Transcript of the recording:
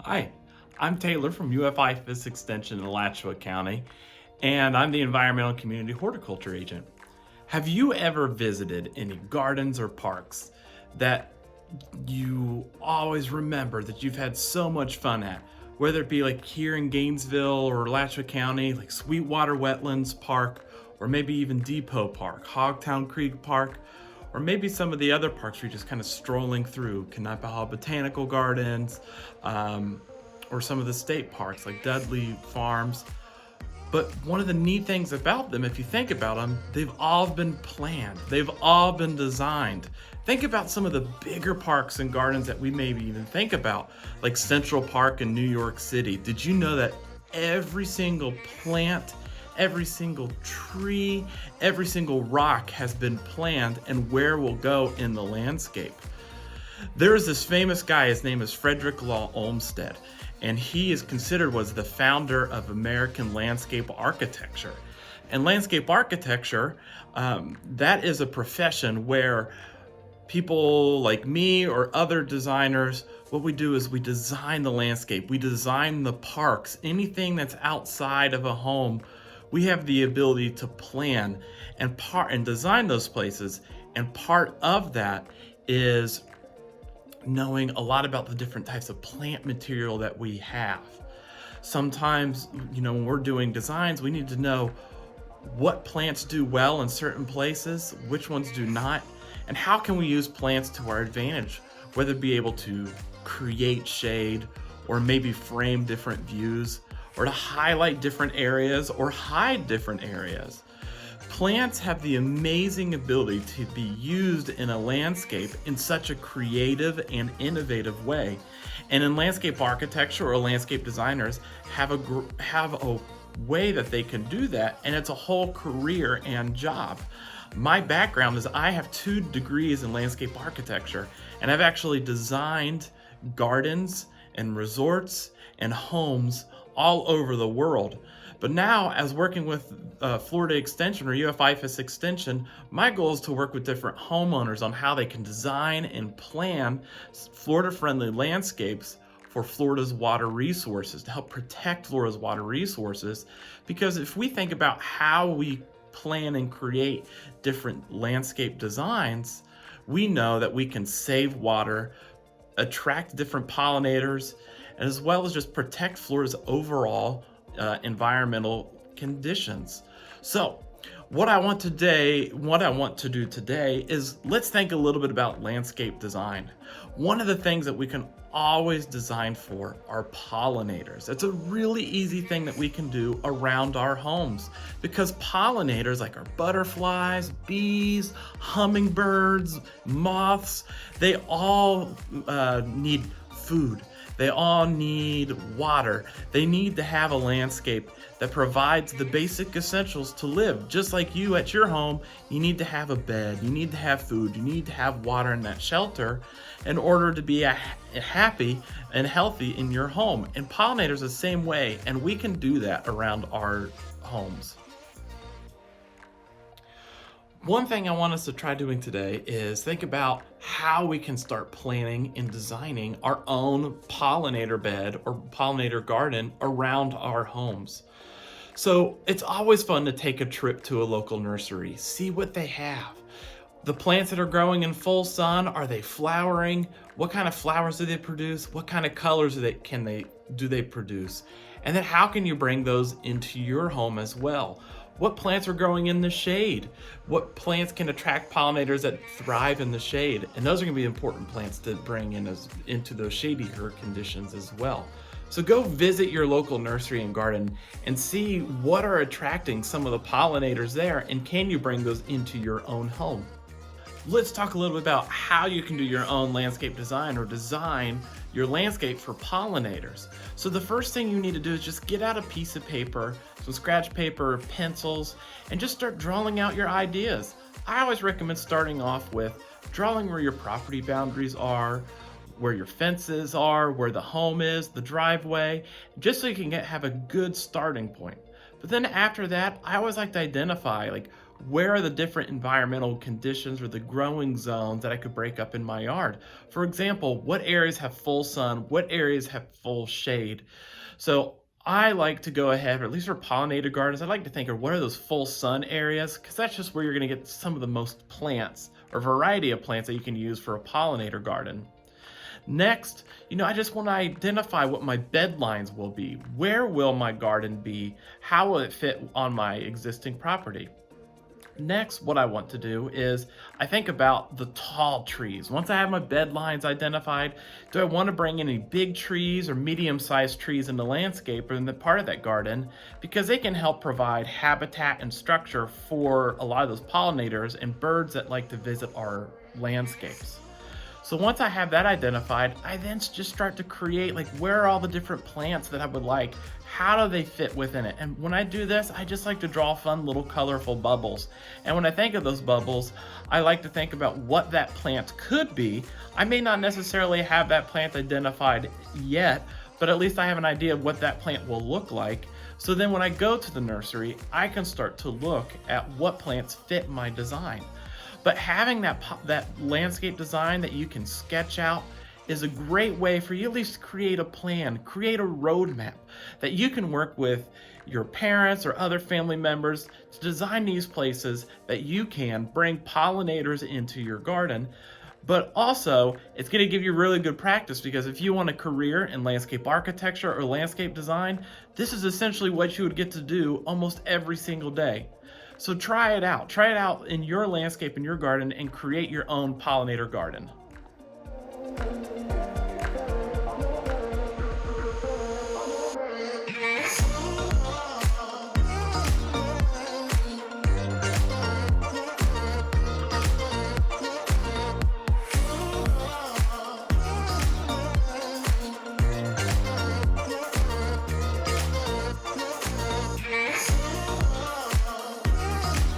Hi, I'm Taylor from IFAS Extension in Alachua County, and I'm the Environmental Community Horticulture Agent. Have you ever visited any gardens or parks that you always remember that you've had so much fun at? Whether it be like here in Gainesville or Alachua County, like Sweetwater Wetlands Park, or maybe even Depot Park, Hogtown Creek Park, or maybe some of the other parks where you're just kind of strolling through, Kanapaha Botanical Gardens, or some of the state parks like Dudley Farms. But one of the neat things about them, if you think about them, they've all been planned. They've all been designed. Think about some of the bigger parks and gardens that we maybe even think about, like Central Park in New York City. Did you know that every single plant, every single tree, every single rock has been planned and where will go in the landscape? There is this famous guy, his name is Frederick Law Olmsted, and he is considered was the founder of American landscape architecture. And landscape architecture, that is a profession where people like me or other designers, what we do is we design the landscape, we design the parks, anything that's outside of a home. We have the ability to plan and design those places, and part of that is knowing a lot about the different types of plant material that we have. Sometimes, when we're doing designs, we need to know what plants do well in certain places, which ones do not, and how can we use plants to our advantage, whether it be able to create shade or maybe frame different views or to highlight different areas or hide different areas. Plants have the amazing ability to be used in a landscape in such a creative and innovative way. And in landscape architecture or landscape designers have a way that they can do that, and it's a whole career and job. My background is I have 2 degrees in landscape architecture, and I've actually designed gardens and resorts and homes all over the world. But now, as working with Florida Extension or IFAS Extension, my goal is to work with different homeowners on how they can design and plan Florida-friendly landscapes for Florida's water resources, to help protect Florida's water resources. Because if we think about how we plan and create different landscape designs, we know that we can save water, attract different pollinators, as well as just protect Florida's overall environmental conditions. So what I want to do today is let's think a little bit about landscape design. One of the things that we can always design for are pollinators. It's a really easy thing that we can do around our homes, because pollinators like our butterflies, bees, hummingbirds, moths, they all need food. They all need water. They need to have a landscape that provides the basic essentials to live. Just like you at your home, you need to have a bed, you need to have food, you need to have water and that shelter in order to be happy and healthy in your home. And pollinators the same way, and we can do that around our homes. One thing I want us to try doing today is think about how we can start planning and designing our own pollinator bed or pollinator garden around our homes. So it's always fun to take a trip to a local nursery, see what they have. The plants that are growing in full sun, are they flowering? What kind of flowers do they produce? What kind of colors do they produce? And then how can you bring those into your home as well? What plants are growing in the shade? What plants can attract pollinators that thrive in the shade? And those are going to be important plants to bring into those shadier conditions as well. So go visit your local nursery and garden and see what are attracting some of the pollinators there, and can you bring those into your own home? Let's talk a little bit about how you can do your own landscape design or design your landscape for pollinators. So the first thing you need to do is just get out a piece of paper, some scratch paper, pencils, and just start drawing out your ideas. I always recommend starting off with drawing where your property boundaries are, where your fences are, where the home is, the driveway, just so you can have a good starting point. But then after that, I always like to identify where are the different environmental conditions or the growing zones that I could break up in my yard. For example, what areas have full sun, what areas have full shade. So I like to go ahead, or at least for pollinator gardens, I like to think of what are those full sun areas, because that's just where you're going to get some of the most plants or variety of plants that you can use for a pollinator garden. Next, I just want to identify what my bed lines will be. Where will my garden be? How will it fit on my existing property? Next, what I want to do is I think about the tall trees. Once I have my bed lines identified, do I want to bring any big trees or medium-sized trees in the landscape or in the part of that garden, because they can help provide habitat and structure for a lot of those pollinators and birds that like to visit our landscapes. So once I have that identified, I then just start to create, like, where are all the different plants that I would like? How do they fit within it? And when I do this, I just like to draw fun little colorful bubbles. And when I think of those bubbles, I like to think about what that plant could be. I may not necessarily have that plant identified yet, but at least I have an idea of what that plant will look like. So then when I go to the nursery, I can start to look at what plants fit my design. But having that landscape design that you can sketch out is a great way for you at least to create a plan, create a roadmap that you can work with your parents or other family members to design these places that you can bring pollinators into your garden. But also, it's going to give you really good practice, because if you want a career in landscape architecture or landscape design, this is essentially what you would get to do almost every single day. So try it out. Try it out in your landscape, in your garden, and create your own pollinator garden.